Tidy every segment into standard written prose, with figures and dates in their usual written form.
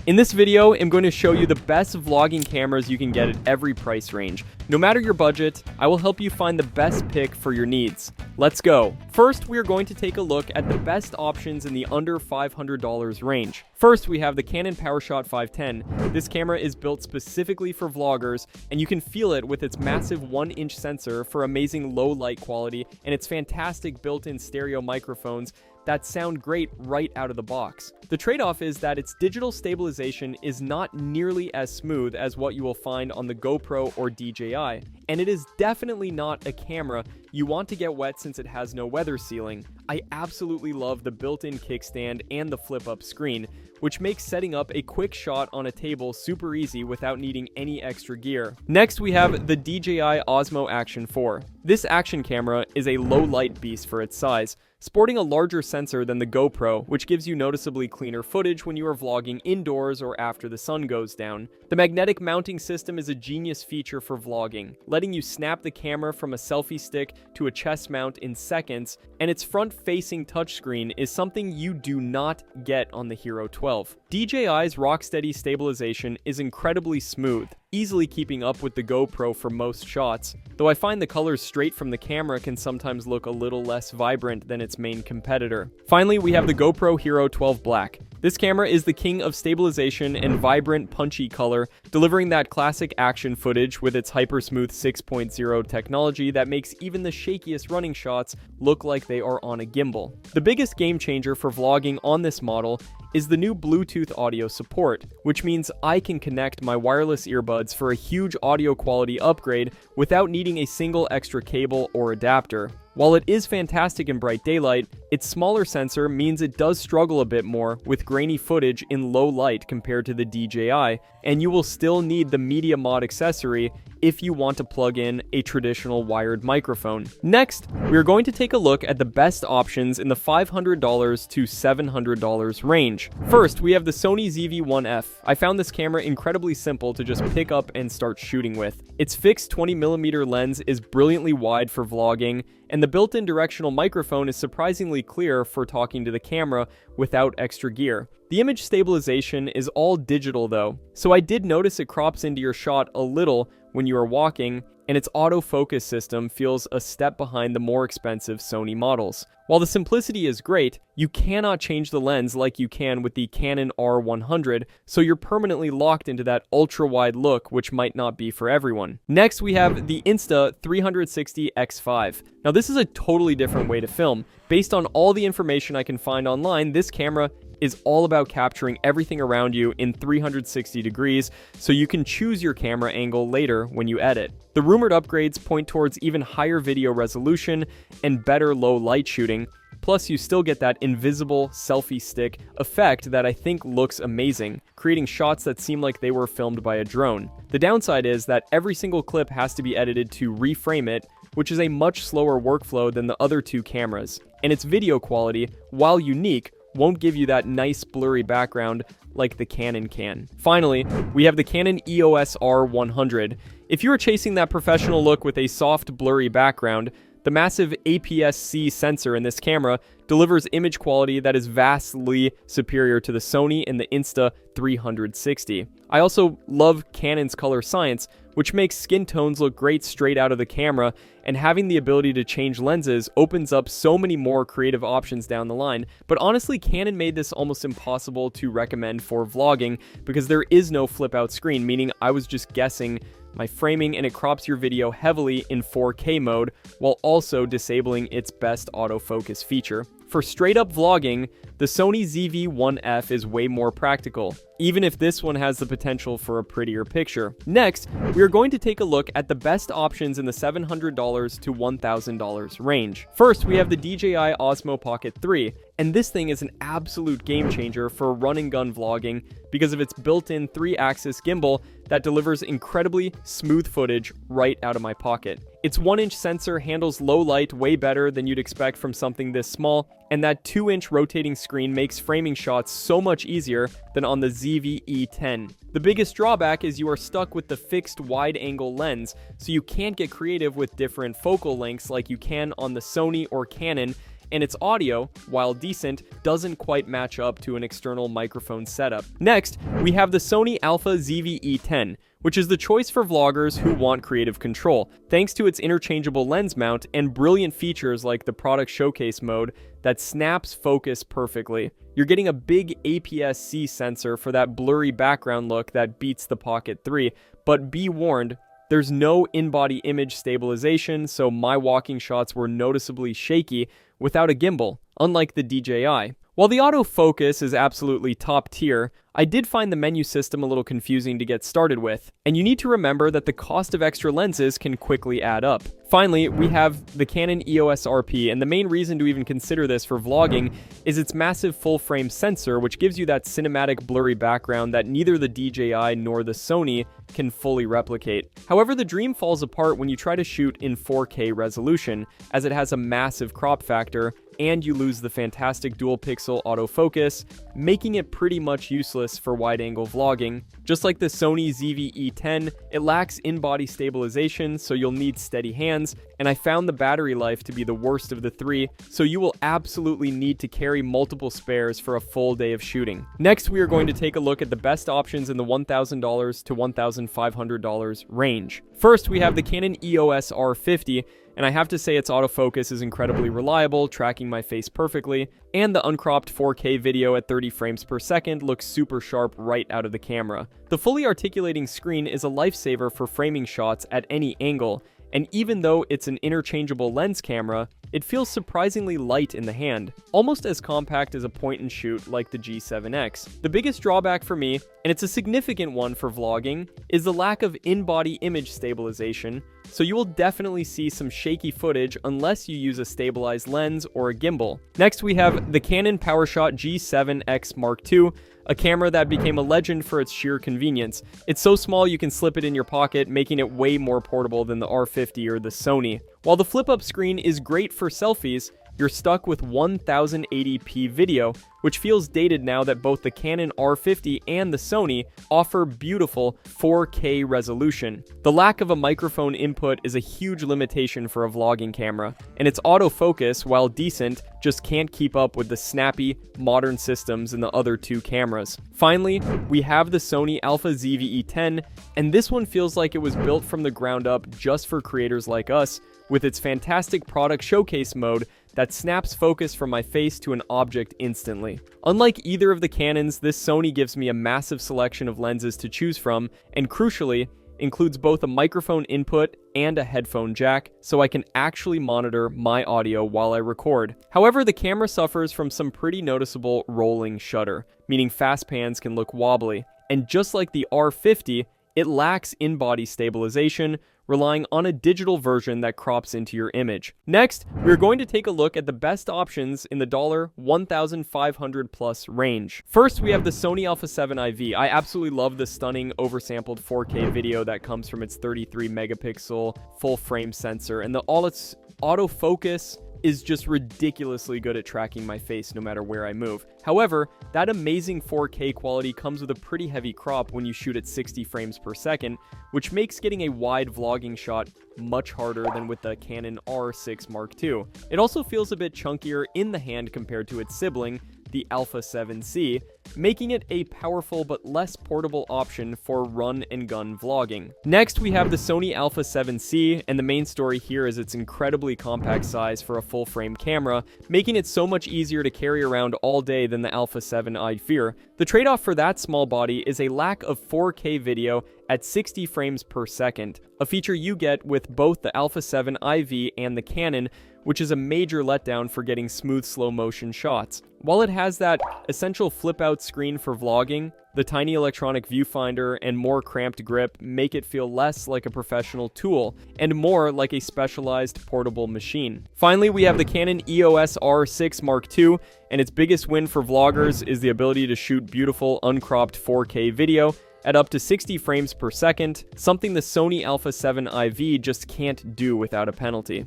In this video, I'm going to show you the best vlogging cameras you can get at every price range. No matter your budget, I will help you find the best pick for your needs. Let's go. First, we are going to take a look at the best options in the under $500 range. First, we have the Canon PowerShot V10. This camera is built specifically for vloggers, and you can feel it with its massive 1-inch sensor for amazing low light quality and its fantastic built-in stereo microphones that sound great right out of the box. The trade-off is that its digital stabilization is not nearly as smooth as what you will find on the GoPro or DJI, and it is definitely not a camera you want to get wet since it has no weather sealing. I absolutely love the built-in kickstand and the flip-up screen, which makes setting up a quick shot on a table super easy without needing any extra gear. Next, we have the DJI Osmo Action 4. This action camera is a low-light beast for its size, sporting a larger sensor than the GoPro, which gives you noticeably cleaner footage when you are vlogging indoors or after the sun goes down. The magnetic mounting system is a genius feature for vlogging, letting you snap the camera from a selfie stick to a chest mount in seconds, and its front-facing touchscreen is something you do not get on the Hero12. DJI's rock-steady stabilization is incredibly smooth, easily keeping up with the GoPro for most shots, though I find the colors straight from the camera can sometimes look a little less vibrant than its main competitor. Finally, we have the GoPro Hero12 Black. This camera is the king of stabilization and vibrant, punchy color, delivering that classic action footage with its hypersmooth 6.0 technology that makes even the shakiest running shots look like they are on a gimbal. The biggest game changer for vlogging on this model is the new Bluetooth audio support, which means I can connect my wireless earbuds for a huge audio quality upgrade without needing a single extra cable or adapter. While it is fantastic in bright daylight, its smaller sensor means it does struggle a bit more with grainy footage in low light compared to the DJI, and you will still need the Media Mod accessory if you want to plug in a traditional wired microphone. Next, we are going to take a look at the best options in the $500 to $700 range. First, we have the Sony ZV-1F. I found this camera incredibly simple to just pick up and start shooting with. Its fixed 20mm lens is brilliantly wide for vlogging, and the built-in directional microphone is surprisingly clear for talking to the camera without extra gear. The image stabilization is all digital though, so I did notice it crops into your shot a little when you are walking, and its autofocus system feels a step behind the more expensive Sony models. While the simplicity is great, you cannot change the lens like you can with the Canon R100, so you're permanently locked into that ultra-wide look, which might not be for everyone. Next, we have the Insta360 X5. Now, this is a totally different way to film. Based on all the information I can find online, this camera is all about capturing everything around you in 360 degrees, so you can choose your camera angle later when you edit. The rumored upgrades point towards even higher video resolution and better low light shooting, plus you still get that invisible selfie stick effect that I think looks amazing, creating shots that seem like they were filmed by a drone. The downside is that every single clip has to be edited to reframe it, which is a much slower workflow than the other two cameras, and its video quality, while unique, won't give you that nice blurry background like the Canon can. Finally, we have the Canon EOS R100. If you are chasing that professional look with a soft, blurry background, the massive APS-C sensor in this camera delivers image quality that is vastly superior to the Sony and the Insta360. I also love Canon's color science, which makes skin tones look great straight out of the camera, and having the ability to change lenses opens up so many more creative options down the line. But honestly, Canon made this almost impossible to recommend for vlogging because there is no flip out screen, meaning I was just guessing my framing, and it crops your video heavily in 4K mode while also disabling its best autofocus feature. For straight up vlogging, the Sony ZV-1F is way more practical, even if this one has the potential for a prettier picture. Next, we are going to take a look at the best options in the $700 to $1,000 range. First, we have the DJI Osmo Pocket 3, and this thing is an absolute game changer for run and gun vlogging because of its built-in 3-axis gimbal that delivers incredibly smooth footage right out of my pocket. Its 1-inch sensor handles low light way better than you'd expect from something this small, and that 2-inch rotating screen makes framing shots so much easier than on the ZVE10. The biggest drawback is you are stuck with the fixed wide-angle lens, so you can't get creative with different focal lengths like you can on the Sony or Canon, and its audio, while decent, doesn't quite match up to an external microphone setup. Next, we have the Sony Alpha ZV-E10, which is the choice for vloggers who want creative control, thanks to its interchangeable lens mount and brilliant features like the product showcase mode that snaps focus perfectly. You're getting a big APS-C sensor for that blurry background look that beats the Pocket 3, but be warned, there's no in-body image stabilization, so my walking shots were noticeably shaky without a gimbal, unlike the DJI. While the autofocus is absolutely top tier, I did find the menu system a little confusing to get started with, and you need to remember that the cost of extra lenses can quickly add up. Finally, we have the Canon EOS RP, and the main reason to even consider this for vlogging is its massive full-frame sensor, which gives you that cinematic blurry background that neither the DJI nor the Sony can fully replicate. However, the dream falls apart when you try to shoot in 4K resolution, as it has a massive crop factor, and you lose the fantastic dual-pixel autofocus, making it pretty much useless for wide-angle vlogging. Just like the Sony ZV-E10, it lacks in-body stabilization, so you'll need steady hands, and I found the battery life to be the worst of the three, so you will absolutely need to carry multiple spares for a full day of shooting. Next, we are going to take a look at the best options in the $1,000 to $1,500 range. First, we have the Canon EOS R50, and I have to say its autofocus is incredibly reliable, tracking my face perfectly, and the uncropped 4K video at 30 frames per second looks super sharp right out of the camera. The fully articulating screen is a lifesaver for framing shots at any angle, and even though it's an interchangeable lens camera, it feels surprisingly light in the hand, almost as compact as a point-and-shoot like the G7X. The biggest drawback for me, and it's a significant one for vlogging, is the lack of in-body image stabilization, so you will definitely see some shaky footage unless you use a stabilized lens or a gimbal. Next, we have the Canon PowerShot G7X Mark II, a camera that became a legend for its sheer convenience. It's so small you can slip it in your pocket, making it way more portable than the R50 or the Sony. While the flip-up screen is great for selfies, you're stuck with 1080p video, which feels dated now that both the Canon R50 and the Sony offer beautiful 4K resolution. The lack of a microphone input is a huge limitation for a vlogging camera, and its autofocus, while decent, just can't keep up with the snappy, modern systems in the other two cameras. Finally, we have the Sony Alpha ZVE10, and this one feels like it was built from the ground up just for creators like us, with its fantastic product showcase mode that snaps focus from my face to an object instantly. Unlike either of the Canons, this Sony gives me a massive selection of lenses to choose from, and crucially, includes both a microphone input and a headphone jack, so I can actually monitor my audio while I record. However, the camera suffers from some pretty noticeable rolling shutter, meaning fast pans can look wobbly, and just like the R50, it lacks in-body stabilization, relying on a digital version that crops into your image. Next, we're going to take a look at the best options in the $1,500 plus range. First, we have the Sony Alpha ZV-E10. I absolutely love the stunning oversampled 4K video that comes from its 33 megapixel full frame sensor, and all its autofocus is just ridiculously good at tracking my face no matter where I move. However, that amazing 4K quality comes with a pretty heavy crop when you shoot at 60 frames per second, which makes getting a wide vlogging shot much harder than with the Canon R6 Mark II. It also feels a bit chunkier in the hand compared to its sibling, the Alpha 7C, making it a powerful but less portable option for run-and-gun vlogging. Next, we have the Sony Alpha 7C, and the main story here is its incredibly compact size for a full-frame camera, making it so much easier to carry around all day than the Alpha 7 I'd fear. The trade-off for that small body is a lack of 4K video at 60 frames per second, a feature you get with both the Alpha 7 IV and the Canon, which is a major letdown for getting smooth slow-motion shots. While it has that essential flip-out screen for vlogging, the tiny electronic viewfinder and more cramped grip make it feel less like a professional tool and more like a specialized portable machine. Finally, we have the Canon EOS R6 Mark II, and its biggest win for vloggers is the ability to shoot beautiful uncropped 4K video at up to 60 frames per second, something the Sony Alpha 7 IV just can't do without a penalty.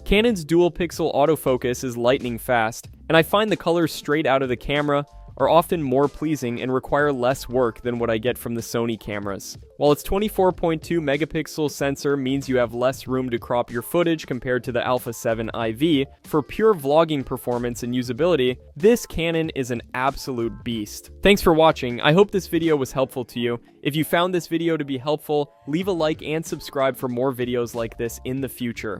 Canon's dual-pixel autofocus is lightning fast, and I find the colors straight out of the camera are often more pleasing and require less work than what I get from the Sony cameras. While its 24.2 megapixel sensor means you have less room to crop your footage compared to the Alpha 7 IV, for pure vlogging performance and usability, this Canon is an absolute beast. Thanks for watching. I hope this video was helpful to you. If you found this video to be helpful, leave a like and subscribe for more videos like this in the future.